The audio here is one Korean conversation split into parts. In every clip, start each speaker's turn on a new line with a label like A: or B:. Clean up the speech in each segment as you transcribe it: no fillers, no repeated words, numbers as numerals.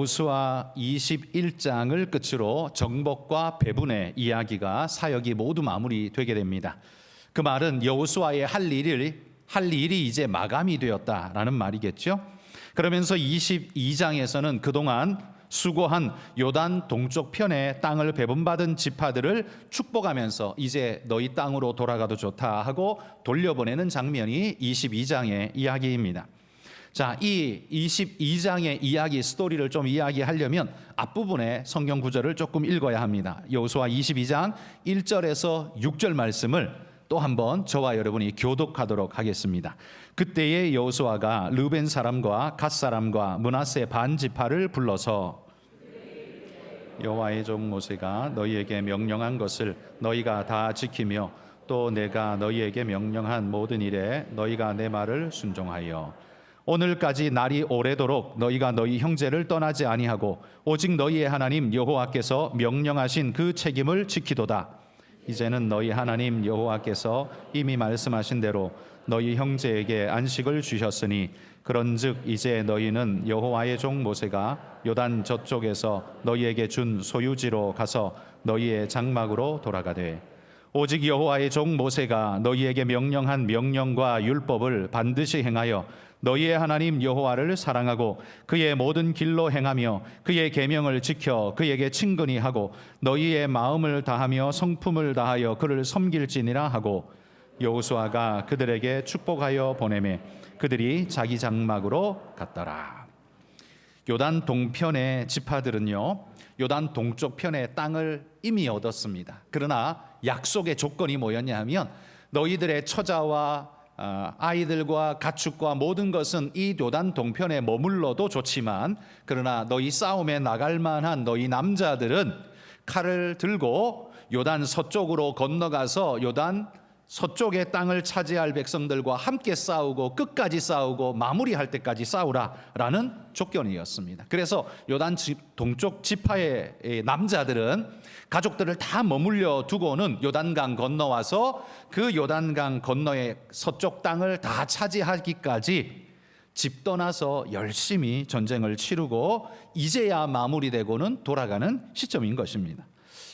A: 여호수아 21장을 끝으로 정복과 배분의 이야기가 사역이 모두 마무리되게 됩니다. 그 말은 여호수아의 할 일이 이제 마감이 되었다라는 말이겠죠. 그러면서 22장에서는 그동안 수고한 요단 동쪽 편의 땅을 배분받은 지파들을 축복하면서 이제 너희 땅으로 돌아가도 좋다 하고 돌려보내는 장면이 22장의 이야기입니다. 자, 이 22장의 이야기 스토리를 좀 이야기하려면 앞부분에 성경 구절을 조금 읽어야 합니다. 여호수아 22장 1절에서 6절 말씀을 또 한번 저와 여러분이 교독하도록 하겠습니다. 그때의 여호수아가 르벤 사람과 갓 사람과 므낫세 반 지파를 불러서 여호와의 종 모세가 너희에게 명령한 것을 너희가 다 지키며 또 내가 너희에게 명령한 모든 일에 너희가 내 말을 순종하여 오늘까지 날이 오래도록 너희가 너희 형제를 떠나지 아니하고 오직 너희의 하나님 여호와께서 명령하신 그 책임을 지키도다. 이제는 너희 하나님 여호와께서 이미 말씀하신 대로 너희 형제에게 안식을 주셨으니 그런즉 이제 너희는 여호와의 종 모세가 요단 저쪽에서 너희에게 준 소유지로 가서 너희의 장막으로 돌아가되 오직 여호와의 종 모세가 너희에게 명령한 명령과 율법을 반드시 행하여 너희의 하나님 여호와를 사랑하고 그의 모든 길로 행하며 그의 계명을 지켜 그에게 친근히 하고 너희의 마음을 다하며 성품을 다하여 그를 섬길지니라 하고 여호수아가 그들에게 축복하여 보내매 그들이 자기 장막으로 갔더라. 요단 동편의 지파들은요, 요단 동쪽 편의 땅을 이미 얻었습니다. 그러나 약속의 조건이 뭐였냐 하면 너희들의 처자와 아이들과 가축과 모든 것은 이 요단 동편에 머물러도 좋지만 그러나 너희 싸움에 나갈 만한 너희 남자들은 칼을 들고 요단 서쪽으로 건너가서 요단 서쪽의 땅을 차지할 백성들과 함께 싸우고 끝까지 싸우고 마무리할 때까지 싸우라라는 조건이었습니다. 그래서 요단 동쪽 지파의 남자들은 가족들을 다 머물려 두고는 요단강 건너와서 그 요단강 건너의 서쪽 땅을 다 차지하기까지 집 떠나서 열심히 전쟁을 치르고 이제야 마무리되고는 돌아가는 시점인 것입니다.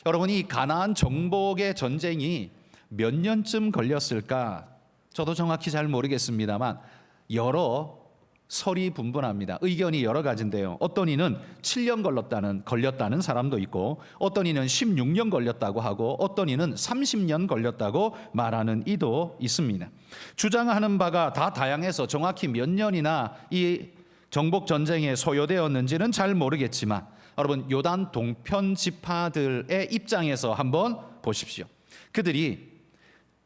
A: 여러분, 이 가나안 정복의 전쟁이 몇 년쯤 걸렸을까? 저도 정확히 잘 모르겠습니다만 여러 설이 분분합니다. 의견이 여러 가지인데요. 어떤 이는 7년 걸렸다는 사람도 있고 어떤 이는 16년 걸렸다고 하고 어떤 이는 30년 걸렸다고 말하는 이도 있습니다. 주장하는 바가 다 다양해서 정확히 몇 년이나 이 정복 전쟁에 소요되었는지는 잘 모르겠지만 여러분, 요단 동편 지파들의 입장에서 한번 보십시오. 그들이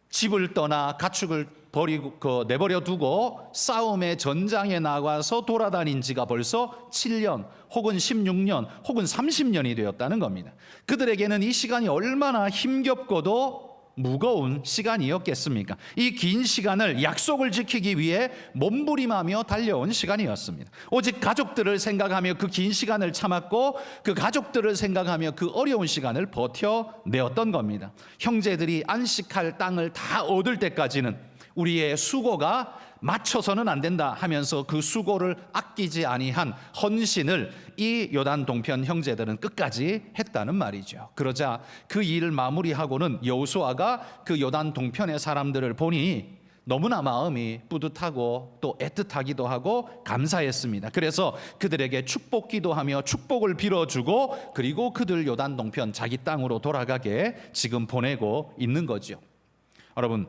A: 집을 떠나 가축을 버리고 내버려 두고 싸움의 전장에 나가서 돌아다닌 지가 벌써 7년 혹은 16년 혹은 30년이 되었다는 겁니다. 그들에게는 이 시간이 얼마나 힘겹고도 무거운 시간이었겠습니까? 이 긴 시간을 약속을 지키기 위해 몸부림하며 달려온 시간이었습니다. 오직 가족들을 생각하며 그 긴 시간을 참았고 그 가족들을 생각하며 그 어려운 시간을 버텨내었던 겁니다. 형제들이 안식할 땅을 다 얻을 때까지는 우리의 수고가 맞춰서는 안 된다 하면서 그 수고를 아끼지 아니한 헌신을 이 요단 동편 형제들은 끝까지 했다는 말이죠. 그러자 그 일을 마무리하고는 여호수아가 그 요단 동편의 사람들을 보니 너무나 마음이 뿌듯하고 또 애틋하기도 하고 감사했습니다. 그래서 그들에게 축복기도 하며 축복을 빌어주고 그리고 그들 요단 동편 자기 땅으로 돌아가게 지금 보내고 있는 거죠. 여러분,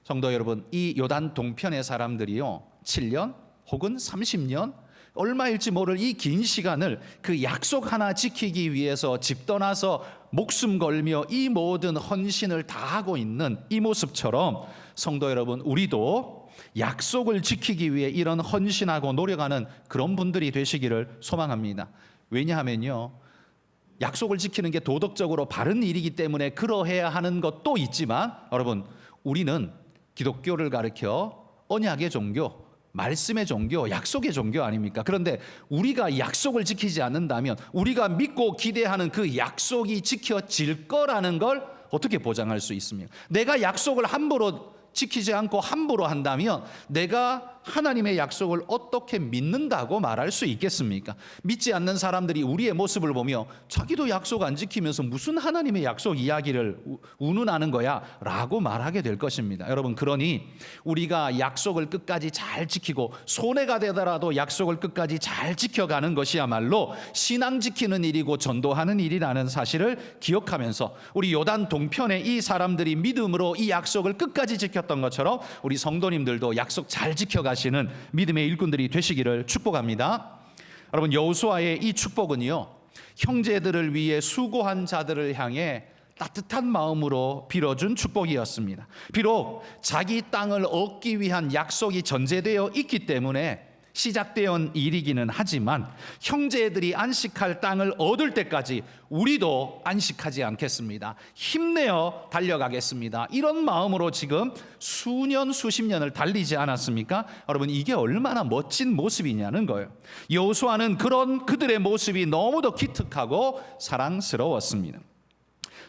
A: 성도 여러분, 이 요단 동편의 사람들이요 7년 혹은 30년 얼마일지 모를 이 긴 시간을 그 약속 하나 지키기 위해서 집 떠나서 목숨 걸며 이 모든 헌신을 다 하고 있는 이 모습처럼 성도 여러분, 우리도 약속을 지키기 위해 이런 헌신하고 노력하는 그런 분들이 되시기를 소망합니다. 왜냐하면요, 약속을 지키는 게 도덕적으로 바른 일이기 때문에 그러해야 하는 것도 있지만 여러분, 우리는 기독교를 가르쳐 언약의 종교, 말씀의 종교, 약속의 종교 아닙니까? 그런데 우리가 약속을 지키지 않는다면 우리가 믿고 기대하는 그 약속이 지켜질 거라는 걸 어떻게 보장할 수 있습니까? 내가 약속을 함부로 지키지 않고 함부로 한다면 내가 하나님의 약속을 어떻게 믿는다고 말할 수 있겠습니까? 믿지 않는 사람들이 우리의 모습을 보며 자기도 약속 안 지키면서 무슨 하나님의 약속 이야기를 운운하는 거야 라고 말하게 될 것입니다. 여러분, 그러니 우리가 약속을 끝까지 잘 지키고 손해가 되더라도 약속을 끝까지 잘 지켜가는 것이야말로 신앙 지키는 일이고 전도하는 일이라는 사실을 기억하면서 우리 요단 동편의 이 사람들이 믿음으로 이 약속을 끝까지 지켰던 것처럼 우리 성도님들도 약속 잘 지켜가시는 믿음의 일꾼들이 되시기를 축복합니다. 여러분, 여호수아의 이 축복은요, 형제들을 위해 수고한 자들을 향해 따뜻한 마음으로 빌어준 축복이었습니다. 비록 자기 땅을 얻기 위한 약속이 전제되어 있기 때문에 시작되어 일이기는 하지만 형제들이 안식할 땅을 얻을 때까지 우리도 안식하지 않겠습니다. 힘내어 달려가겠습니다. 이런 마음으로 지금 수년 수십 년을 달리지 않았습니까? 여러분, 이게 얼마나 멋진 모습이냐는 거예요. 여호수아는 그런 그들의 모습이 너무도 기특하고 사랑스러웠습니다.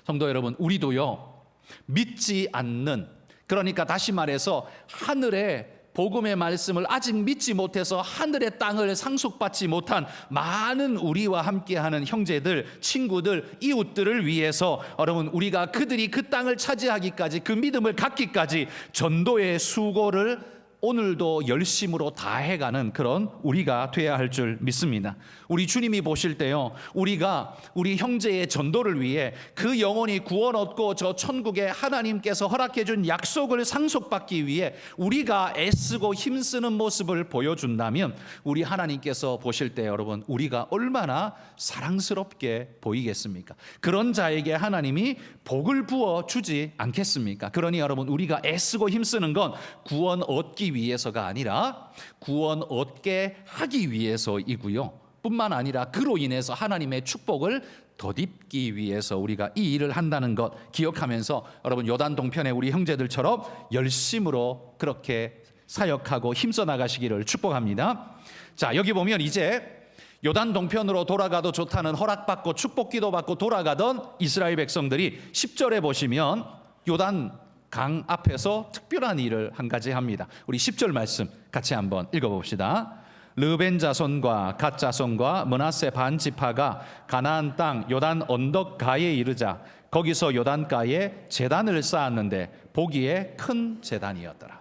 A: 성도 여러분, 우리도요, 믿지 않는, 그러니까 다시 말해서 하늘의 복음의 말씀을 아직 믿지 못해서 하늘의 땅을 상속받지 못한 많은 우리와 함께하는 형제들, 친구들, 이웃들을 위해서 여러분, 우리가 그들이 그 땅을 차지하기까지, 그 믿음을 갖기까지 전도의 수고를 오늘도 열심으로 다해가는 그런 우리가 돼야 할 줄 믿습니다. 우리 주님이 보실 때요, 우리가 우리 형제의 전도를 위해 그 영혼이 구원 얻고 저 천국에 하나님께서 허락해 준 약속을 상속받기 위해 우리가 애쓰고 힘쓰는 모습을 보여준다면 우리 하나님께서 보실 때 여러분, 우리가 얼마나 사랑스럽게 보이겠습니까? 그런 자에게 하나님이 복을 부어 주지 않겠습니까? 그러니 여러분, 우리가 애쓰고 힘쓰는 건 구원 얻기 위해서가 아니라 구원 얻게 하기 위해서이고요, 뿐만 아니라 그로 인해서 하나님의 축복을 덧입기 위해서 우리가 이 일을 한다는 것 기억하면서 여러분, 요단 동편의 우리 형제들처럼 열심으로 그렇게 사역하고 힘써 나가시기를 축복합니다. 자, 여기 보면 이제 요단 동편으로 돌아가도 좋다는 허락받고 축복기도 받고 돌아가던 이스라엘 백성들이 10절에 보시면 요단 강 앞에서 특별한 일을 한 가지 합니다. 우리 10절 말씀 같이 한번 읽어봅시다. 르벤 자손과 갓 자손과 므낫세 반 지파가 가나안 땅 요단 언덕가에 이르자 거기서 요단가에 제단을 쌓았는데 보기에 큰 제단이었더라.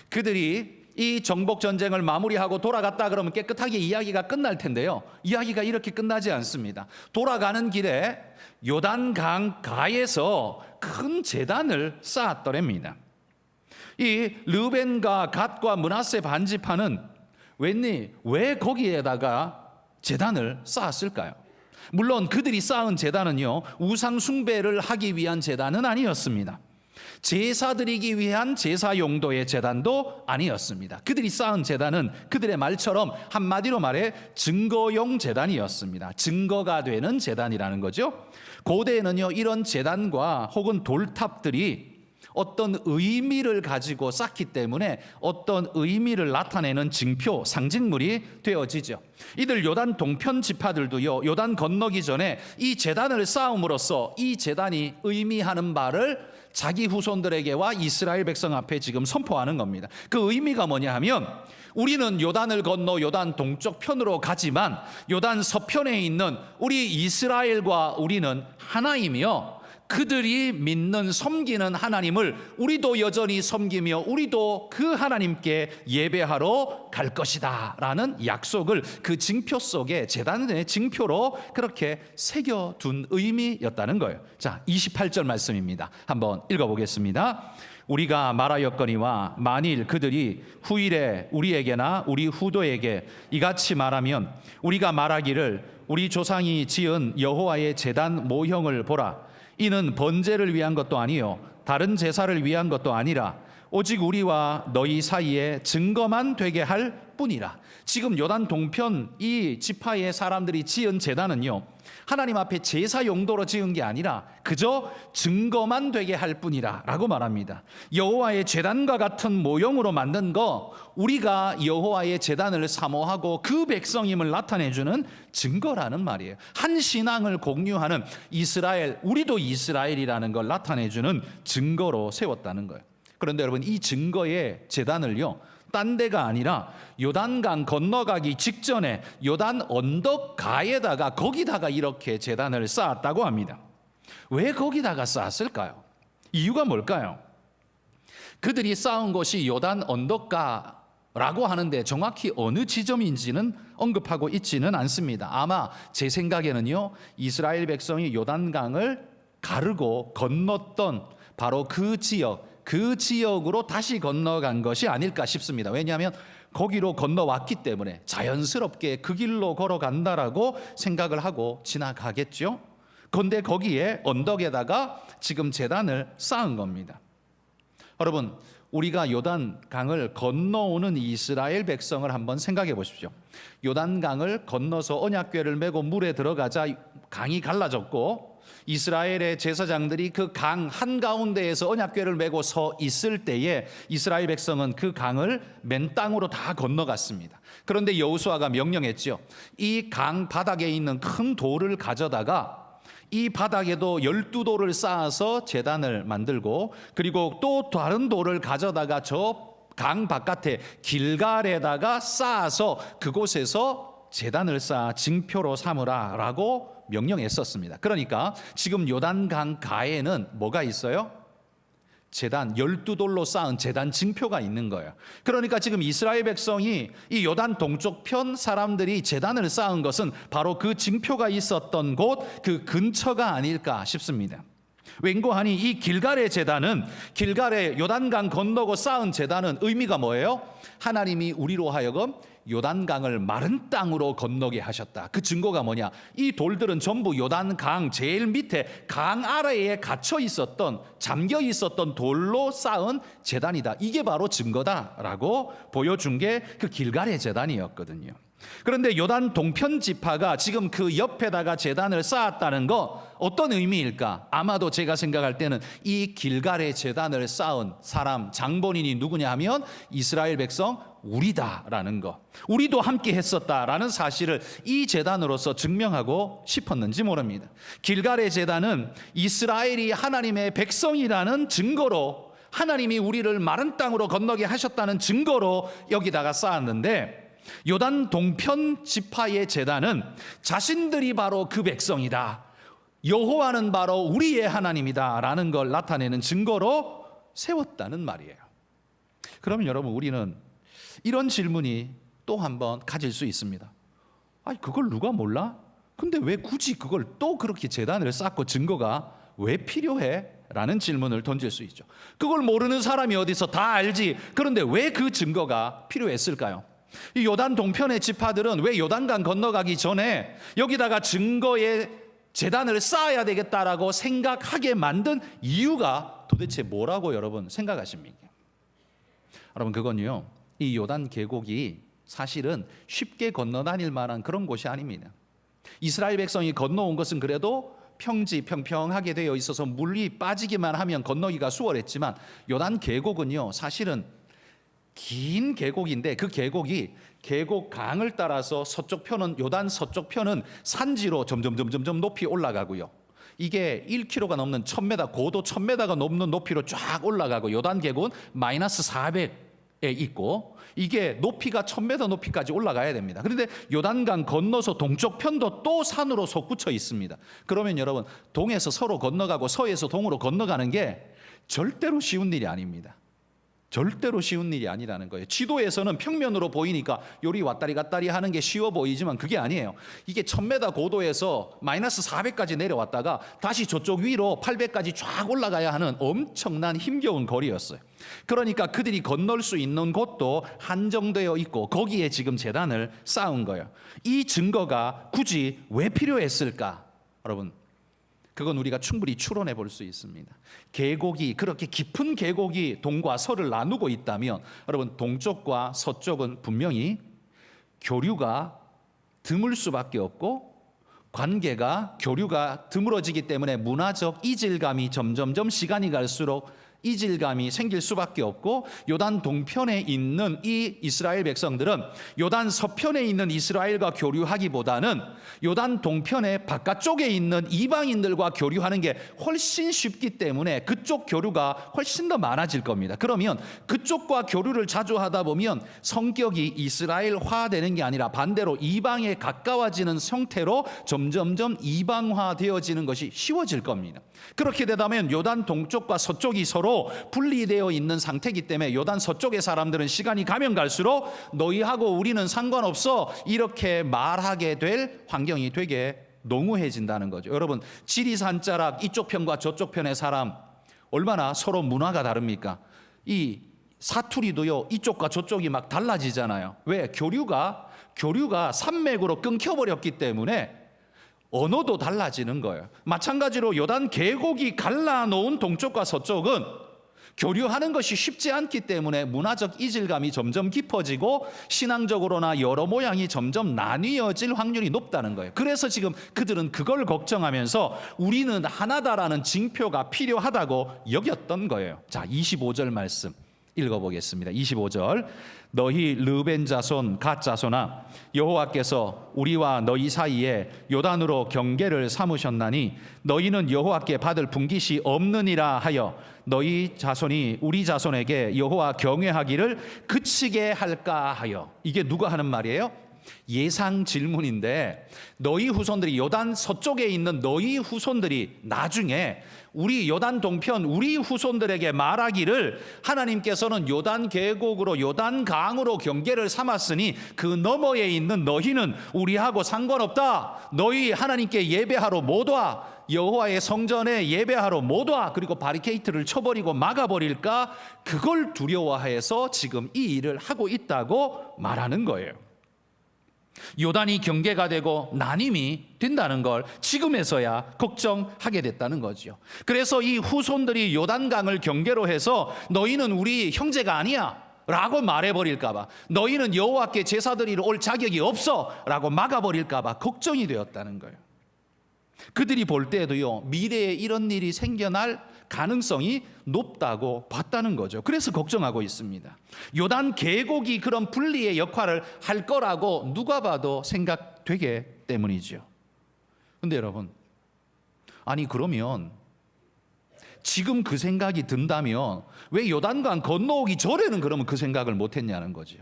A: 그들이 이 정복 전쟁을 마무리하고 돌아갔다 그러면 깨끗하게 이야기가 끝날 텐데요, 이야기가 이렇게 끝나지 않습니다. 돌아가는 길에 요단강 가에서 큰 제단을 쌓았더랍니다. 이 르벤과 갓과 므낫세 반지파는 왜 거기에다가 제단을 쌓았을까요? 물론 그들이 쌓은 제단은요, 우상 숭배를 하기 위한 제단은 아니었습니다. 제사 드리기 위한 제사 용도의 제단도 아니었습니다. 그들이 쌓은 제단은 그들의 말처럼 한마디로 말해 증거용 제단이었습니다. 증거가 되는 제단이라는 거죠. 고대에는요, 이런 제단과 혹은 돌탑들이 어떤 의미를 가지고 쌓기 때문에 어떤 의미를 나타내는 징표, 상징물이 되어지죠. 이들 요단 동편 지파들도요, 요단 건너기 전에 이 제단을 쌓음으로써 이 제단이 의미하는 바를 자기 후손들에게와 이스라엘 백성 앞에 지금 선포하는 겁니다. 그 의미가 뭐냐 하면, 우리는 요단을 건너 요단 동쪽 편으로 가지만 요단 서편에 있는 우리 이스라엘과 우리는 하나이며 그들이 믿는 섬기는 하나님을 우리도 여전히 섬기며 우리도 그 하나님께 예배하러 갈 것이다 라는 약속을 그 징표 속에, 제단의 징표로 그렇게 새겨둔 의미였다는 거예요. 자, 28절 말씀입니다. 한번 읽어보겠습니다. 우리가 말하였거니와 만일 그들이 후일에 우리에게나 우리 후도에게 이같이 말하면 우리가 말하기를 우리 조상이 지은 여호와의 제단 모형을 보라. 이는 번제를 위한 것도 아니요 다른 제사를 위한 것도 아니라 오직 우리와 너희 사이에 증거만 되게 할 뿐이라. 지금 요단 동편 이 지파의 사람들이 지은 제단은요, 하나님 앞에 제사 용도로 지은 게 아니라 그저 증거만 되게 할 뿐이라 라고 말합니다. 여호와의 제단과 같은 모형으로 만든 거, 우리가 여호와의 제단을 사모하고 그 백성임을 나타내주는 증거라는 말이에요. 한 신앙을 공유하는 이스라엘, 우리도 이스라엘이라는 걸 나타내주는 증거로 세웠다는 거예요. 그런데 여러분, 이 증거의 제단을요, 딴 데가 아니라 요단강 건너가기 직전에 요단 언덕가에다가 거기다가 이렇게 제단을 쌓았다고 합니다. 왜 거기다가 쌓았을까요? 이유가 뭘까요? 그들이 쌓은 곳이 요단 언덕가라고 하는데 정확히 어느 지점인지는 언급하고 있지는 않습니다. 아마 제 생각에는요, 이스라엘 백성이 요단강을 가르고 건넜던 바로 그 지역으로 다시 건너간 것이 아닐까 싶습니다. 왜냐하면 거기로 건너왔기 때문에 자연스럽게 그 길로 걸어간다라고 생각을 하고 지나가겠죠. 그런데 거기에 언덕에다가 지금 제단을 쌓은 겁니다. 여러분, 우리가 요단강을 건너오는 이스라엘 백성을 한번 생각해 보십시오. 요단강을 건너서 언약궤를 메고 물에 들어가자 강이 갈라졌고, 이스라엘의 제사장들이 그 강 한가운데에서 언약궤를 메고 서 있을 때에 이스라엘 백성은 그 강을 맨 땅으로 다 건너갔습니다. 그런데 여호수아가 명령했죠. 이 강 바닥에 있는 큰 돌을 가져다가 이 바닥에도 12돌을 쌓아서 제단을 만들고, 그리고 또 다른 돌을 가져다가 저 강 바깥에 길갈에다가 쌓아서 그곳에서 제단을 쌓아 징표로 삼으라라고 명령했었습니다. 그러니까 지금 요단강 가에는 뭐가 있어요? 제단, 12돌로 쌓은 제단 징표가 있는 거예요. 그러니까 지금 이스라엘 백성이 이 요단 동쪽 편 사람들이 제단을 쌓은 것은 바로 그 징표가 있었던 곳 그 근처가 아닐까 싶습니다. 왠고하니 이 길갈의 제단은, 길갈의 요단강 건너고 쌓은 제단은 의미가 뭐예요? 하나님이 우리로 하여금 요단강을 마른 땅으로 건너게 하셨다. 그 증거가 뭐냐? 이 돌들은 전부 요단강 제일 밑에 강 아래에 갇혀 있었던, 잠겨 있었던 돌로 쌓은 제단이다. 이게 바로 증거다라고 보여준 게 그 길갈의 제단이었거든요. 그런데 요단 동편 지파가 지금 그 옆에다가 제단을 쌓았다는 거 어떤 의미일까? 아마도 제가 생각할 때는 이 길갈의 제단을 쌓은 사람, 장본인이 누구냐 하면 이스라엘 백성 우리다라는 거, 우리도 함께 했었다라는 사실을 이 제단으로서 증명하고 싶었는지 모릅니다. 길갈의 제단은 이스라엘이 하나님의 백성이라는 증거로, 하나님이 우리를 마른 땅으로 건너게 하셨다는 증거로 여기다가 쌓았는데, 요단 동편 지파의 제단은 자신들이 바로 그 백성이다, 여호와는 바로 우리의 하나님이다라는 걸 나타내는 증거로 세웠다는 말이에요. 그러면 여러분, 우리는 이런 질문이 또 한번 가질 수 있습니다. 아니, 그걸 누가 몰라? 근데 왜 굳이 그걸 또 그렇게 제단을 쌓고 증거가 왜 필요해? 라는 질문을 던질 수 있죠. 그걸 모르는 사람이 어디서 다 알지. 그런데 왜 그 증거가 필요했을까요? 이 요단 동편의 지파들은 왜 요단강 건너가기 전에 여기다가 증거의 제단을 쌓아야 되겠다라고 생각하게 만든 이유가 도대체 뭐라고 여러분 생각하십니까? 여러분, 그건요, 이 요단 계곡이 사실은 쉽게 건너다닐 만한 그런 곳이 아닙니다. 이스라엘 백성이 건너온 것은 그래도 평평하게 되어 있어서 물이 빠지기만 하면 건너기가 수월했지만, 요단 계곡은요 사실은 긴 계곡인데, 그 계곡이 계곡강을 따라서 서쪽 편은, 요단 서쪽 편은 산지로 점점 높이 올라가고요, 이게 1km가 넘는 1000m, 고도 1000m가 넘는 높이로 쫙 올라가고, 요단 계곡은 마이너스 400에 있고, 이게 높이가 1000m 높이까지 올라가야 됩니다. 그런데 요단강 건너서 동쪽 편도 또 산으로 솟구쳐 있습니다. 그러면 여러분, 동에서 서로 건너가고 서에서 동으로 건너가는 게 절대로 쉬운 일이 아닙니다. 절대로 쉬운 일이 아니라는 거예요. 지도에서는 평면으로 보이니까 요리 왔다리 갔다리 하는 게 쉬워 보이지만 그게 아니에요. 이게 1000m 고도에서 마이너스 400까지 내려왔다가 다시 저쪽 위로 800까지 쫙 올라가야 하는 엄청난 힘겨운 거리였어요. 그러니까 그들이 건널 수 있는 곳도 한정되어 있고, 거기에 지금 제단을 쌓은 거예요. 이 증거가 굳이 왜 필요했을까? 여러분, 그건 우리가 충분히 추론해 볼 수 있습니다. 계곡이, 그렇게 깊은 계곡이 동과 서를 나누고 있다면, 여러분, 동쪽과 서쪽은 분명히 교류가 드물 수밖에 없고, 교류가 드물어지기 때문에 문화적 이질감이 점점점 시간이 갈수록 이질감이 생길 수밖에 없고, 요단 동편에 있는 이 이스라엘 백성들은 요단 서편에 있는 이스라엘과 교류하기보다는 요단 동편의 바깥쪽에 있는 이방인들과 교류하는 게 훨씬 쉽기 때문에 그쪽 교류가 훨씬 더 많아질 겁니다. 그러면 그쪽과 교류를 자주 하다 보면 성격이 이스라엘화 되는 게 아니라 반대로 이방에 가까워지는 형태로 점점점 이방화 되어지는 것이 쉬워질 겁니다. 그렇게 되다면 요단 동쪽과 서쪽이 서로 분리되어 있는 상태이기 때문에 요단 서쪽의 사람들은 시간이 가면 갈수록 너희하고 우리는 상관없어 이렇게 말하게 될 환경이 되게 농후해진다는 거죠. 여러분, 지리산자락 이쪽 편과 저쪽 편의 사람 얼마나 서로 문화가 다릅니까? 이 사투리도요, 이쪽과 저쪽이 막 달라지잖아요. 왜? 교류가 산맥으로 끊겨버렸기 때문에 언어도 달라지는 거예요. 마찬가지로 요단 계곡이 갈라놓은 동쪽과 서쪽은 교류하는 것이 쉽지 않기 때문에 문화적 이질감이 점점 깊어지고 신앙적으로나 여러 모양이 점점 나뉘어질 확률이 높다는 거예요. 그래서 지금 그들은 그걸 걱정하면서 우리는 하나다라는 징표가 필요하다고 여겼던 거예요. 자, 25절 말씀 읽어보겠습니다. 25절. 너희 르벤 자손 갓 자손아, 여호와께서 우리와 너희 사이에 요단으로 경계를 삼으셨나니 너희는 여호와께 받을 분깃이 없느니라 하여 너희 자손이 우리 자손에게 여호와 경외하기를 그치게 할까 하여. 이게 누가 하는 말이에요? 예상 질문인데, 너희 후손들이 요단 서쪽에 있는 너희 후손들이 나중에 우리 요단 동편 우리 후손들에게 말하기를 하나님께서는 요단 계곡으로 요단 강으로 경계를 삼았으니 그 너머에 있는 너희는 우리하고 상관없다. 너희 하나님께 예배하러 못 와. 여호와의 성전에 예배하러 못 와. 그리고 바리케이트를 쳐버리고 막아버릴까? 그걸 두려워해서 지금 이 일을 하고 있다고 말하는 거예요. 요단이 경계가 되고 난임이 된다는 걸 지금에서야 걱정하게 됐다는 거죠. 그래서 이 후손들이 요단강을 경계로 해서 너희는 우리 형제가 아니야 라고 말해버릴까 봐, 너희는 여호와께 제사 드리러 올 자격이 없어 라고 막아버릴까 봐 걱정이 되었다는 거예요. 그들이 볼 때에도요, 미래에 이런 일이 생겨날 가능성이 높다고 봤다는 거죠. 그래서 걱정하고 있습니다. 요단 계곡이 그런 분리의 역할을 할 거라고 누가 봐도 생각되기 때문이죠. 근데 여러분, 아니 그러면 지금 그 생각이 든다면 왜 요단강 건너오기 전에는 그러면 그 생각을 못했냐는 거죠.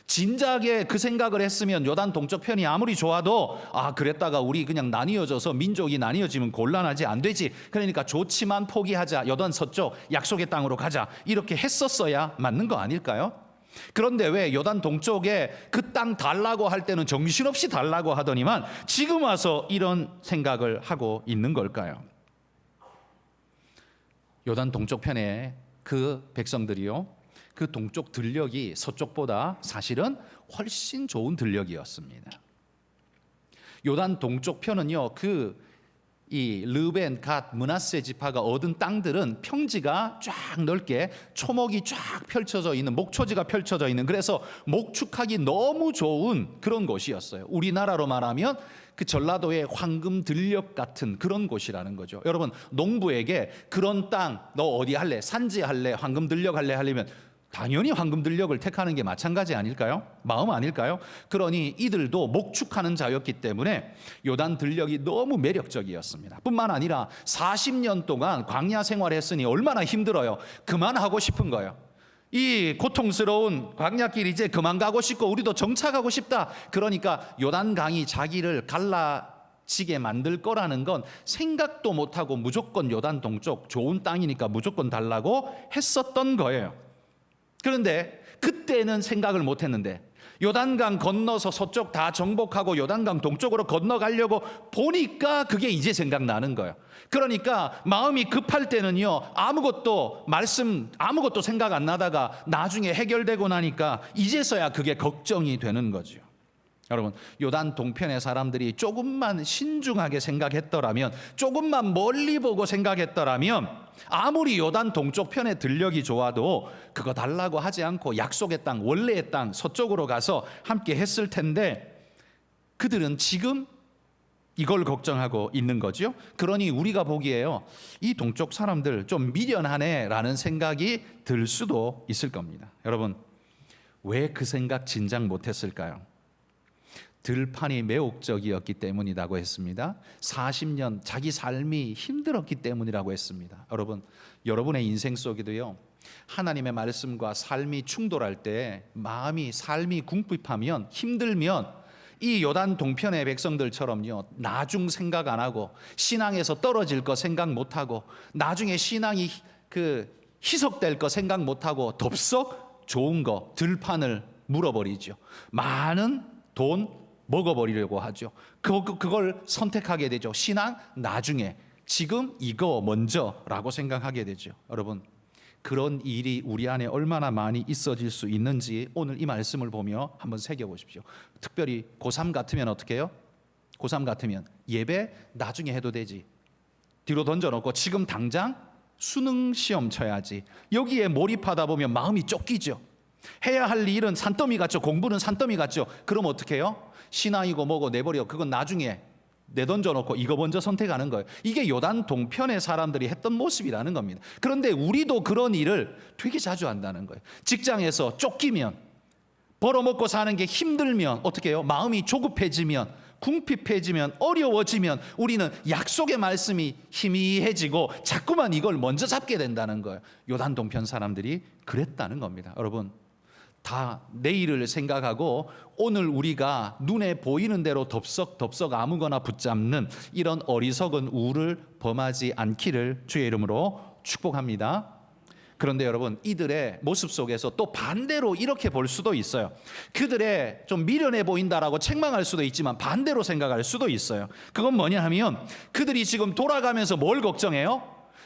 A: 진작에 그 생각을 했으면 요단 동쪽 편이 아무리 좋아도 그랬다가 우리 그냥 나뉘어져서 민족이 나뉘어지면 곤란하지, 안 되지. 그러니까 좋지만 포기하자. 요단 서쪽 약속의 땅으로 가자. 이렇게 했었어야 맞는 거 아닐까요? 그런데 왜 요단 동쪽에 그 땅 달라고 할 때는 정신없이 달라고 하더니만 지금 와서 이런 생각을 하고 있는 걸까요? 요단 동쪽 편에 그 백성들이요, 그 동쪽 들녘이 서쪽보다 사실은 훨씬 좋은 들녘이었습니다. 요단 동쪽 편은요, 이 르벤, 갓, 므낫세 지파가 얻은 땅들은 평지가 쫙 넓게 초목이 쫙 펼쳐져 있는, 목초지가 펼쳐져 있는, 그래서 목축하기 너무 좋은 그런 곳이었어요. 우리나라로 말하면 그 전라도의 황금 들녘 같은 그런 곳이라는 거죠. 여러분, 농부에게 그런 땅 너 어디 할래? 산지 할래? 황금 들녘 할래? 하려면 당연히 황금 들녘을 택하는 게 마찬가지 아닐까요? 마음 아닐까요? 그러니 이들도 목축하는 자였기 때문에 요단 들녘이 너무 매력적이었습니다. 뿐만 아니라 40년 동안 광야 생활했으니 얼마나 힘들어요. 그만하고 싶은 거예요. 이 고통스러운 광야길 이제 그만 가고 싶고 우리도 정착하고 싶다. 그러니까 요단강이 자기를 갈라지게 만들 거라는 건 생각도 못하고 무조건 요단 동쪽 좋은 땅이니까 무조건 달라고 했었던 거예요. 그런데 그때는 생각을 못했는데 요단강 건너서 서쪽 다 정복하고 요단강 동쪽으로 건너가려고 보니까 그게 이제 생각나는 거예요. 그러니까 마음이 급할 때는요, 아무것도 생각 안 나다가 나중에 해결되고 나니까 이제서야 그게 걱정이 되는 거죠. 여러분, 요단 동편의 사람들이 조금만 신중하게 생각했더라면, 조금만 멀리 보고 생각했더라면 아무리 요단 동쪽 편의 들녘이 좋아도 그거 달라고 하지 않고 약속의 땅, 원래의 땅 서쪽으로 가서 함께 했을 텐데, 그들은 지금 이걸 걱정하고 있는 거죠. 그러니 우리가 보기에요, 이 동쪽 사람들 좀 미련하네라는 생각이 들 수도 있을 겁니다. 여러분, 왜 그 생각 진작 못했을까요? 들판이 매혹적이었기 때문이라고 했습니다. 40년 자기 삶이 힘들었기 때문이라고 했습니다. 여러분, 여러분의 인생 속에도요, 하나님의 말씀과 삶이 충돌할 때 삶이 궁핍하면, 힘들면 이 요단 동편의 백성들처럼요, 나중 생각 안 하고 신앙에서 떨어질 거 생각 못 하고 나중에 신앙이 희석될 거 생각 못 하고 덥석 좋은 거 들판을 물어버리죠. 많은 돈 먹어버리려고 하죠. 그걸 선택하게 되죠. 신앙 나중에, 지금 이거 먼저라고 생각하게 되죠. 여러분, 그런 일이 우리 안에 얼마나 많이 있어질 수 있는지 오늘 이 말씀을 보며 한번 새겨보십시오. 특별히 고3 같으면 어떻게 해요? 고3 같으면 예배 나중에 해도 되지, 뒤로 던져놓고 지금 당장 수능 시험 쳐야지, 여기에 몰입하다 보면 마음이 쫓기죠. 해야 할 일은 산더미 같죠. 공부는 산더미 같죠. 그럼 어떻게 해요? 신앙이고 뭐고 내버려, 그건 나중에 내던져놓고 이거 먼저 선택하는 거예요. 이게 요단 동편의 사람들이 했던 모습이라는 겁니다. 그런데 우리도 그런 일을 되게 자주 한다는 거예요. 직장에서 쫓기면, 벌어먹고 사는 게 힘들면 어떻게 해요? 마음이 조급해지면, 궁핍해지면, 어려워지면 우리는 약속의 말씀이 희미해지고 자꾸만 이걸 먼저 잡게 된다는 거예요. 요단 동편 사람들이 그랬다는 겁니다. 여러분, 다 내일을 생각하고 오늘 우리가 눈에 보이는 대로 덥석 아무거나 붙잡는 이런 어리석은 우를 범하지 않기를 주의 이름으로 축복합니다. 그런데 여러분, 이들의 모습 속에서 또 반대로 이렇게 볼 수도 있어요. 그들의 좀 미련해 보인다라고 책망할 수도 있지만 반대로 생각할 수도 있어요. 그건 뭐냐 하면, 그들이 지금 돌아가면서 뭘 걱정해요?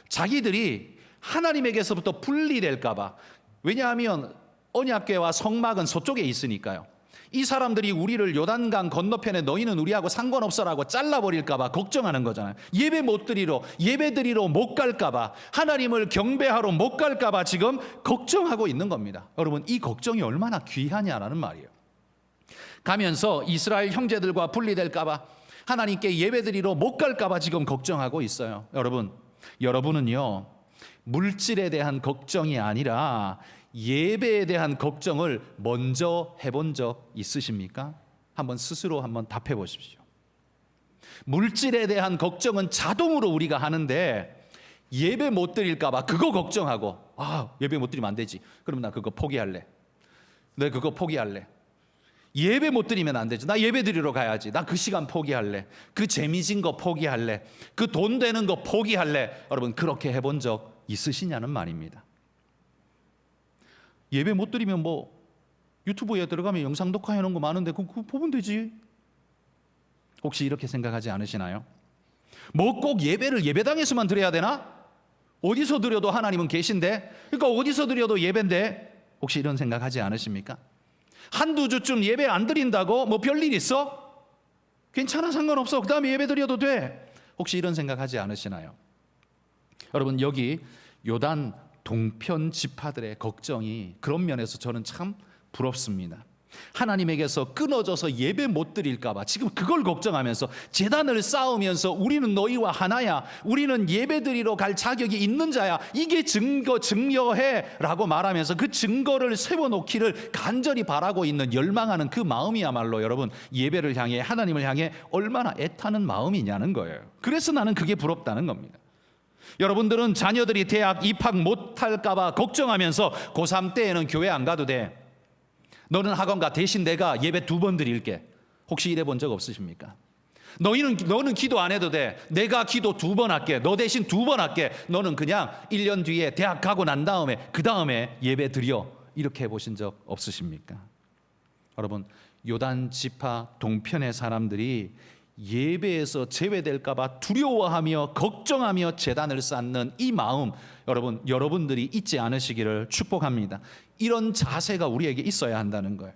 A: 자기들이 하나님에게서부터 분리될까 봐. 왜냐하면 언약궤와 성막은 서쪽에 있으니까요. 이 사람들이 우리를 요단강 건너편에 너희는 우리하고 상관없어라고 잘라버릴까 봐 걱정하는 거잖아요. 예배 드리러 못 갈까 봐, 하나님을 경배하러 못 갈까 봐 지금 걱정하고 있는 겁니다. 여러분, 이 걱정이 얼마나 귀하냐라는 말이에요. 가면서 이스라엘 형제들과 분리될까 봐, 하나님께 예배 드리러 못 갈까 봐 지금 걱정하고 있어요. 여러분은요, 물질에 대한 걱정이 아니라 예배에 대한 걱정을 먼저 해본 적 있으십니까? 스스로 한번 답해 보십시오. 물질에 대한 걱정은 자동으로 우리가 하는데, 예배 못 드릴까 봐 그거 걱정하고, 예배 못 드리면 안 되지, 그럼 나 그거 포기할래. 예배 못 드리면 안 되지, 나 예배 드리러 가야지, 나 그 시간 포기할래, 그 재미진 거 포기할래, 그 돈 되는 거 포기할래. 여러분, 그렇게 해본 적 있으시냐는 말입니다. 예배 못 드리면 유튜브에 들어가면 영상 녹화해 놓은 거 많은데 그거 보면 되지. 혹시 이렇게 생각하지 않으시나요? 꼭 예배를 예배당에서만 드려야 되나? 어디서 드려도 하나님은 계신데, 그러니까 어디서 드려도 예배인데, 혹시 이런 생각하지 않으십니까? 한두 주쯤 예배 안 드린다고 별일 있어? 괜찮아, 상관없어, 그 다음에 예배 드려도 돼. 혹시 이런 생각하지 않으시나요? 여러분, 여기 요단 동편 지파들의 걱정이 그런 면에서 저는 참 부럽습니다. 하나님에게서 끊어져서 예배 못 드릴까 봐 지금 그걸 걱정하면서 제단을 쌓으면서, 우리는 너희와 하나야, 우리는 예배 드리러 갈 자격이 있는 자야, 이게 증여해 라고 말하면서 그 증거를 세워놓기를 간절히 바라고 있는, 열망하는 그 마음이야말로 여러분, 예배를 향해, 하나님을 향해 얼마나 애타는 마음이냐는 거예요. 그래서 나는 그게 부럽다는 겁니다. 여러분들은 자녀들이 대학 입학 못할까 봐 걱정하면서 고3 때에는 교회 안 가도 돼, 너는 학원 가, 대신 내가 예배 2번 드릴게. 혹시 이래 본 적 없으십니까? 너는 기도 안 해도 돼, 내가 기도 2번 할게, 너 대신 2번 할게, 너는 그냥 1년 뒤에 대학 가고 난 다음에 그 다음에 예배 드려. 이렇게 해보신 적 없으십니까? 여러분, 요단 지파 동편의 사람들이 예배에서 제외될까 봐 두려워하며 걱정하며 제단을 쌓는 이 마음, 여러분들이 잊지 않으시기를 축복합니다. 이런 자세가 우리에게 있어야 한다는 거예요.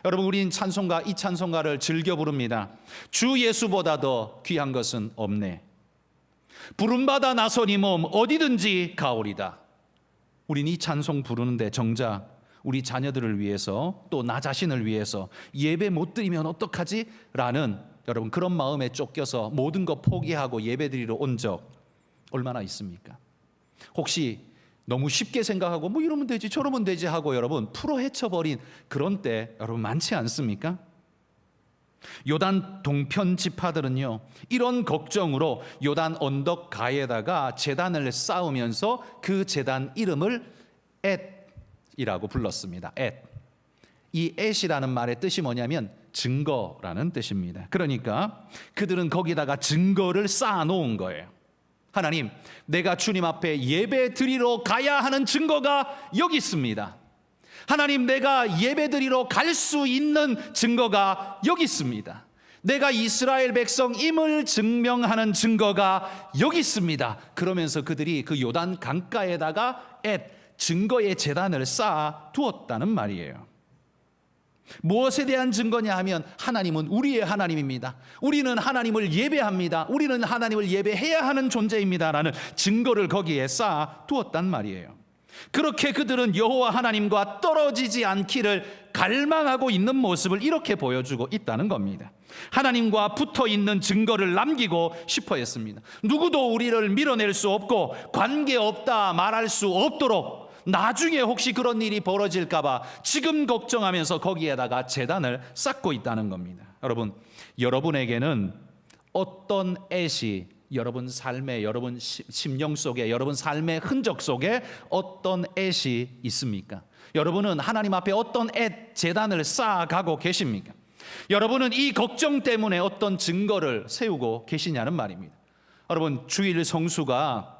A: 여러분, 우린 찬송가, 이 찬송가를 즐겨 부릅니다. 주 예수보다 더 귀한 것은 없네, 부름받아 나선 이 몸 어디든지 가오리다. 우린 이 찬송 부르는데 정작 우리 자녀들을 위해서, 또 나 자신을 위해서 예배 못 드리면 어떡하지? 라는 여러분 그런 마음에 쫓겨서 모든 거 포기하고 예배드리러 온 적 얼마나 있습니까? 혹시 너무 쉽게 생각하고 뭐 이러면 되지 저러면 되지 하고 여러분 풀어 헤쳐버린 그런 때 여러분 많지 않습니까? 요단 동편 지파들은요 이런 걱정으로 요단 언덕 가에다가 제단을 쌓으면서 그 제단 이름을 엣이라고 불렀습니다. 엣. 이 엣이라는 말의 뜻이 뭐냐면 증거라는 뜻입니다. 그러니까 그들은 거기다가 증거를 쌓아놓은 거예요. 하나님, 내가 주님 앞에 예배 드리러 가야 하는 증거가 여기 있습니다. 하나님, 내가 예배 드리러 갈 수 있는 증거가 여기 있습니다. 내가 이스라엘 백성임을 증명하는 증거가 여기 있습니다. 그러면서 그들이 그 요단 강가에다가 증거의 제단을 쌓아 두었다는 말이에요. 무엇에 대한 증거냐 하면 하나님은 우리의 하나님입니다. 우리는 하나님을 예배합니다. 우리는 하나님을 예배해야 하는 존재입니다라는 증거를 거기에 쌓아 두었단 말이에요. 그렇게 그들은 여호와 하나님과 떨어지지 않기를 갈망하고 있는 모습을 이렇게 보여주고 있다는 겁니다. 하나님과 붙어 있는 증거를 남기고 싶어 했습니다. 누구도 우리를 밀어낼 수 없고 관계없다 말할 수 없도록 나중에 혹시 그런 일이 벌어질까 봐 지금 걱정하면서 거기에다가 제단을 쌓고 있다는 겁니다. 여러분, 여러분에게는 어떤 엣이 여러분 삶에, 여러분 심령 속에, 여러분 삶의 흔적 속에 어떤 엣이 있습니까? 여러분은 하나님 앞에 어떤 엣 제단을 쌓아가고 계십니까? 여러분은 이 걱정 때문에 어떤 증거를 세우고 계시냐는 말입니다. 여러분, 주일 성수가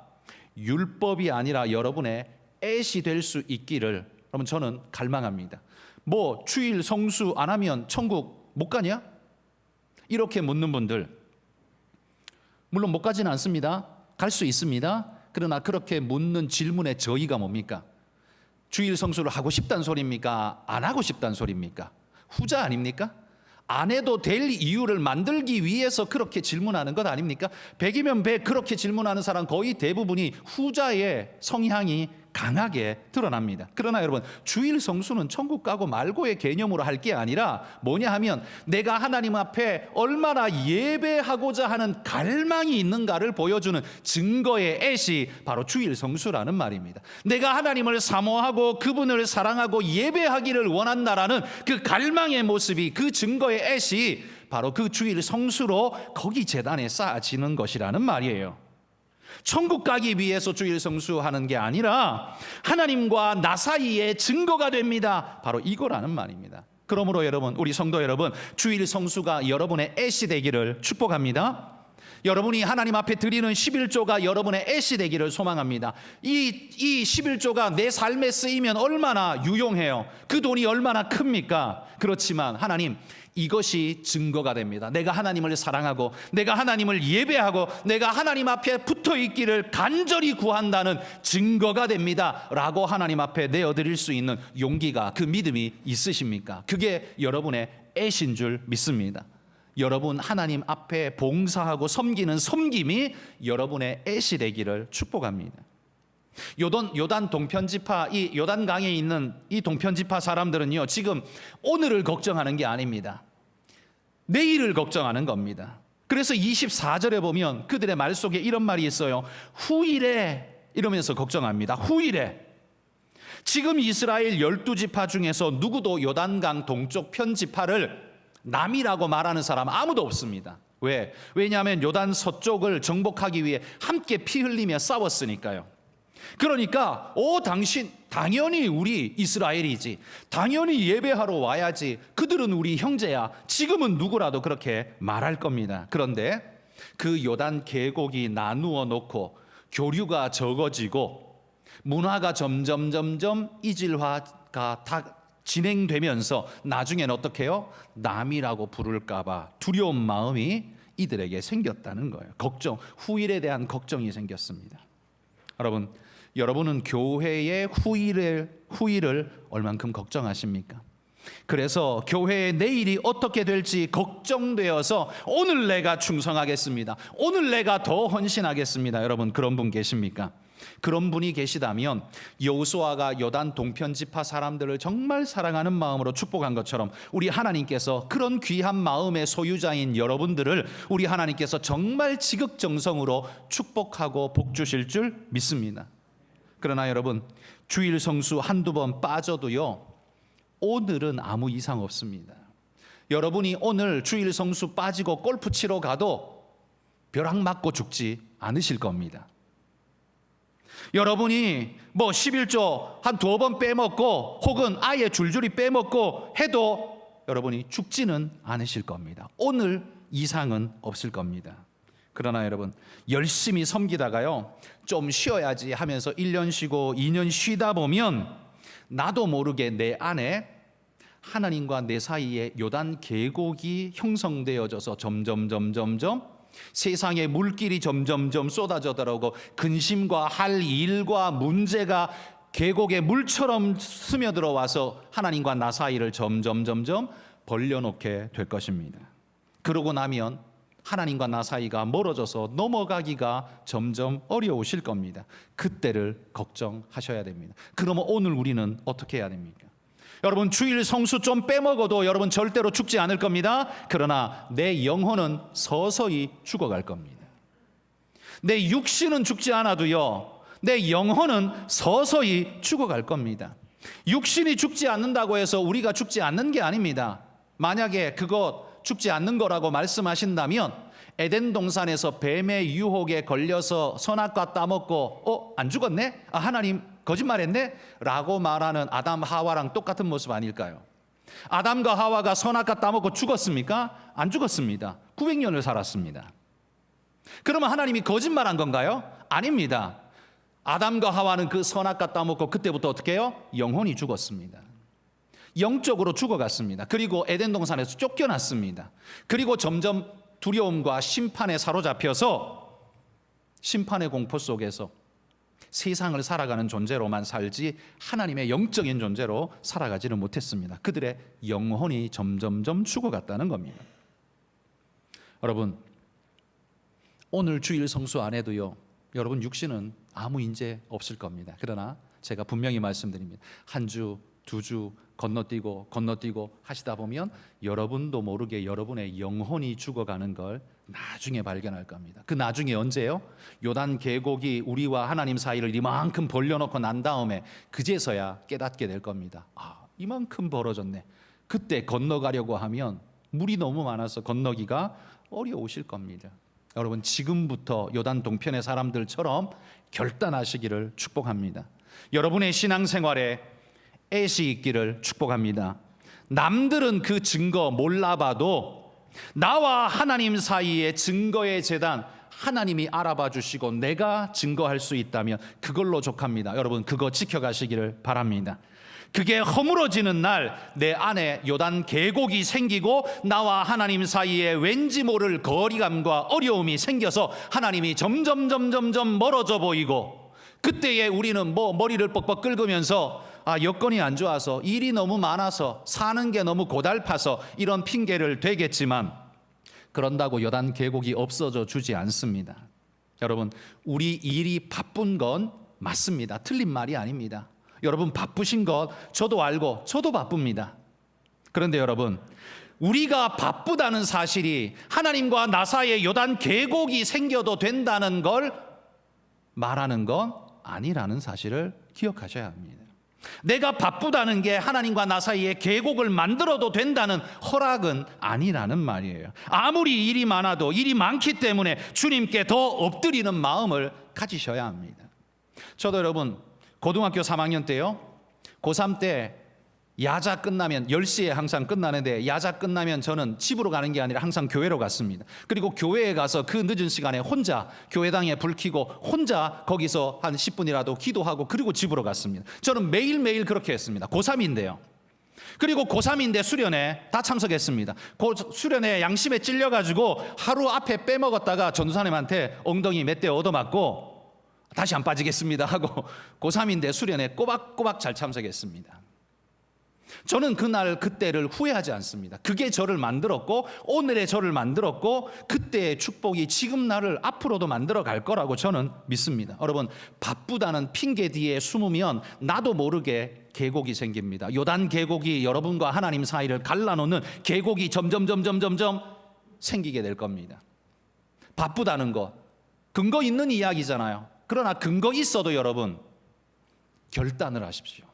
A: 율법이 아니라 여러분의 엣이 될 수 있기를 여러분 저는 갈망합니다. 뭐 주일 성수 안 하면 천국 못 가냐? 이렇게 묻는 분들 물론 못 가지는 않습니다. 갈 수 있습니다. 그러나 그렇게 묻는 질문의 저희가 뭡니까? 주일 성수를 하고 싶다는 소리입니까? 안 하고 싶다는 소리입니까? 후자 아닙니까? 안 해도 될 이유를 만들기 위해서 그렇게 질문하는 것 아닙니까? 100이면 100 그렇게 질문하는 사람 거의 대부분이 후자의 성향이 강하게 드러납니다. 그러나 여러분, 주일 성수는 천국 가고 말고의 개념으로 할 게 아니라 뭐냐 하면 내가 하나님 앞에 얼마나 예배하고자 하는 갈망이 있는가를 보여주는 증거의 엣이 바로 주일 성수라는 말입니다. 내가 하나님을 사모하고 그분을 사랑하고 예배하기를 원한다라는 그 갈망의 모습이, 그 증거의 엣이 바로 그 주일 성수로 거기 제단에 쌓아지는 것이라는 말이에요. 천국 가기 위해서 주일 성수하는 게 아니라 하나님과 나 사이에 증거가 됩니다. 바로 이거라는 말입니다. 그러므로 여러분, 우리 성도 여러분, 주일 성수가 여러분의 엣이 되기를 축복합니다. 여러분이 하나님 앞에 드리는 11조가 여러분의 엣이 되기를 소망합니다. 이 11조가 내 삶에 쓰이면 얼마나 유용해요. 그 돈이 얼마나 큽니까? 그렇지만 하나님, 이것이 증거가 됩니다. 내가 하나님을 사랑하고 내가 하나님을 예배하고 내가 하나님 앞에 붙어 있기를 간절히 구한다는 증거가 됩니다 라고 하나님 앞에 내어드릴 수 있는 용기가, 그 믿음이 있으십니까? 그게 여러분의 엣인 줄 믿습니다. 여러분 하나님 앞에 봉사하고 섬기는 섬김이 여러분의 엣이 되기를 축복합니다. 요단 동편지파, 이 요단강에 있는 이 동편지파 사람들은요 지금 오늘을 걱정하는 게 아닙니다. 내일을 걱정하는 겁니다. 그래서 24절에 보면 그들의 말 속에 이런 말이 있어요. 후일에, 이러면서 걱정합니다. 후일에. 지금 이스라엘 12지파 중에서 누구도 요단강 동쪽 편지파를 남이라고 말하는 사람 아무도 없습니다. 왜? 왜냐하면 요단 서쪽을 정복하기 위해 함께 피 흘리며 싸웠으니까요. 그러니까 당연히 우리 이스라엘이지, 당연히 예배하러 와야지, 그들은 우리 형제야, 지금은 누구라도 그렇게 말할 겁니다. 그런데 그 요단 계곡이 나누어 놓고 교류가 적어지고 문화가 점점 이질화가 다 진행되면서 나중엔 어떻게 해요? 남이라고 부를까 봐 두려운 마음이 이들에게 생겼다는 거예요. 걱정, 후일에 대한 걱정이 생겼습니다. 여러분은 교회의 후일을 얼만큼 걱정하십니까? 그래서 교회의 내일이 어떻게 될지 걱정되어서 오늘 내가 충성하겠습니다, 오늘 내가 더 헌신하겠습니다, 여러분 그런 분 계십니까? 그런 분이 계시다면 여호수아가 요단 동편 지파 사람들을 정말 사랑하는 마음으로 축복한 것처럼 우리 하나님께서 그런 귀한 마음의 소유자인 여러분들을 우리 하나님께서 정말 지극정성으로 축복하고 복 주실 줄 믿습니다. 그러나 여러분, 주일 성수 한두 번 빠져도요, 오늘은 아무 이상 없습니다. 여러분이 오늘 주일 성수 빠지고 골프 치러 가도 벼락 맞고 죽지 않으실 겁니다. 여러분이 뭐 11조 한 두어 번 빼먹고 혹은 아예 줄줄이 빼먹고 해도 여러분이 죽지는 않으실 겁니다. 오늘 이상은 없을 겁니다. 그러나 여러분, 열심히 섬기다가요, 좀 쉬어야지 하면서 1년 쉬고 2년 쉬다 보면 나도 모르게 내 안에 하나님과 내 사이에 요단 계곡이 형성되어져서 점점 세상의 물길이 점점 쏟아져 들어오고 근심과 할 일과 문제가 계곡의 물처럼 스며들어와서 하나님과 나 사이를 점점 벌려놓게 될 것입니다. 그러고 나면 하나님과 나 사이가 멀어져서 넘어가기가 점점 어려우실 겁니다. 그때를 걱정하셔야 됩니다. 그러면 오늘 우리는 어떻게 해야 됩니까? 여러분, 주일 성수 좀 빼먹어도 여러분 절대로 죽지 않을 겁니다. 그러나 내 영혼은 서서히 죽어갈 겁니다. 내 육신은 죽지 않아도요, 내 영혼은 서서히 죽어갈 겁니다. 육신이 죽지 않는다고 해서 우리가 죽지 않는 게 아닙니다. 만약에 그것 죽지 않는 거라고 말씀하신다면 에덴 동산에서 뱀의 유혹에 걸려서 선악과 따먹고 안 죽었네? 하나님 거짓말했네? 라고 말하는 아담 하와랑 똑같은 모습 아닐까요? 아담과 하와가 선악과 따먹고 죽었습니까? 안 죽었습니다. 900년을 살았습니다. 그러면 하나님이 거짓말한 건가요? 아닙니다. 아담과 하와는 그 선악과 따먹고 그때부터 어떻게 해요? 영혼이 죽었습니다. 영적으로 죽어갔습니다. 그리고 에덴 동산에서 쫓겨났습니다. 그리고 점점 두려움과 심판에 사로잡혀서 심판의 공포 속에서 세상을 살아가는 존재로만 살지 하나님의 영적인 존재로 살아가지는 못했습니다. 그들의 영혼이 점점 죽어갔다는 겁니다. 여러분, 오늘 주일 성수 안 해도요, 여러분 육신은 아무 인재 없을 겁니다. 그러나 제가 분명히 말씀드립니다. 한 주, 두 주 건너뛰고 하시다 보면 여러분도 모르게 여러분의 영혼이 죽어가는 걸 나중에 발견할 겁니다. 그 나중에 언제요? 요단 계곡이 우리와 하나님 사이를 이만큼 벌려놓고 난 다음에 그제서야 깨닫게 될 겁니다. 이만큼 벌어졌네. 그때 건너가려고 하면 물이 너무 많아서 건너기가 어려우실 겁니다. 여러분, 지금부터 요단 동편의 사람들처럼 결단하시기를 축복합니다. 여러분의 신앙생활에 애시 있기를 축복합니다. 남들은 그 증거 몰라봐도 나와 하나님 사이의 증거의 재단 하나님이 알아봐 주시고 내가 증거할 수 있다면 그걸로 족합니다. 여러분, 그거 지켜가시기를 바랍니다. 그게 허물어지는 날 내 안에 요단 계곡이 생기고 나와 하나님 사이에 왠지 모를 거리감과 어려움이 생겨서 하나님이 점점 멀어져 보이고 그때에 우리는 머리를 뻑뻑 긁으면서 여건이 안 좋아서 일이 너무 많아서 사는 게 너무 고달파서 이런 핑계를 대겠지만 그런다고 요단 계곡이 없어져 주지 않습니다. 여러분, 우리 일이 바쁜 건 맞습니다. 틀린 말이 아닙니다. 여러분 바쁘신 것 저도 알고 저도 바쁩니다. 그런데 여러분, 우리가 바쁘다는 사실이 하나님과 나 사이에 요단 계곡이 생겨도 된다는 걸 말하는 건 아니라는 사실을 기억하셔야 합니다. 내가 바쁘다는 게 하나님과 나 사이에 계곡을 만들어도 된다는 허락은 아니라는 말이에요. 아무리 일이 많아도 일이 많기 때문에 주님께 더 엎드리는 마음을 가지셔야 합니다. 저도 여러분 고등학교 3학년 때요, 고3 때 야자 끝나면 10시에 항상 끝나는데 야자 끝나면 저는 집으로 가는 게 아니라 항상 교회로 갔습니다. 그리고 교회에 가서 그 늦은 시간에 혼자 교회당에 불 켜고 혼자 거기서 한 10분이라도 기도하고 그리고 집으로 갔습니다. 저는 매일매일 그렇게 했습니다. 고3인데요. 그리고 고3인데 수련회 다 참석했습니다. 수련회 양심에 찔려가지고 하루 앞에 빼먹었다가 전도사님한테 엉덩이 몇 대 얻어맞고 다시 안 빠지겠습니다 하고 고3인데 수련회 꼬박꼬박 잘 참석했습니다. 저는 그날 그때를 후회하지 않습니다. 그게 저를 만들었고 오늘의 저를 만들었고 그때의 축복이 지금 나를 앞으로도 만들어 갈 거라고 저는 믿습니다. 여러분, 바쁘다는 핑계 뒤에 숨으면 나도 모르게 계곡이 생깁니다. 요단 계곡이 여러분과 하나님 사이를 갈라놓는 계곡이 점점 생기게 될 겁니다. 바쁘다는 거 근거 있는 이야기잖아요. 그러나 근거 있어도 여러분 결단을 하십시오.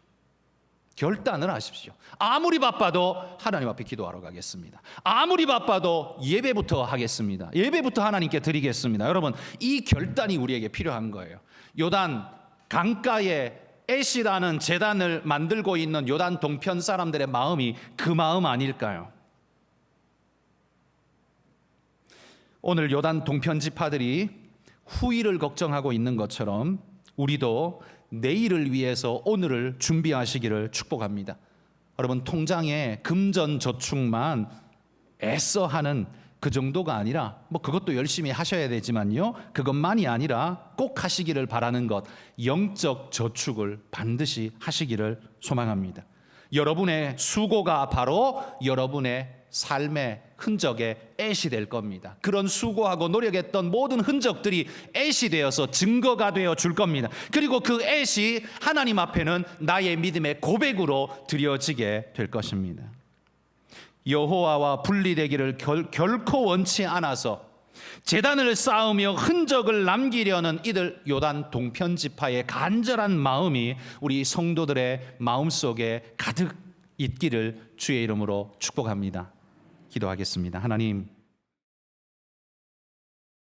A: 결단을 하십시오. 아무리 바빠도 하나님 앞에 기도하러 가겠습니다. 아무리 바빠도 예배부터 하겠습니다. 예배부터 하나님께 드리겠습니다. 여러분, 이 결단이 우리에게 필요한 거예요. 요단 강가에 에시라는 제단을 만들고 있는 요단 동편 사람들의 마음이 그 마음 아닐까요? 오늘 요단 동편 지파들이 후일을 걱정하고 있는 것처럼 우리도 내일을 위해서 오늘을 준비하시기를 축복합니다. 여러분, 통장에 금전저축만 애써 하는 그 정도가 아니라 그것도 열심히 하셔야 되지만요, 그것만이 아니라 꼭 하시기를 바라는 것, 영적 저축을 반드시 하시기를 소망합니다. 여러분의 수고가 바로 여러분의 삶의 흔적의 애시 될 겁니다. 그런 수고하고 노력했던 모든 흔적들이 애시 되어서 증거가 되어 줄 겁니다. 그리고 그 애시 하나님 앞에는 나의 믿음의 고백으로 드려지게 될 것입니다. 여호와와 분리되기를 결코 원치 않아서 제단을 쌓으며 흔적을 남기려는 이들 요단 동편 지파의 간절한 마음이 우리 성도들의 마음속에 가득 있기를 주의 이름으로 축복합니다. 기도하겠습니다. 하나님,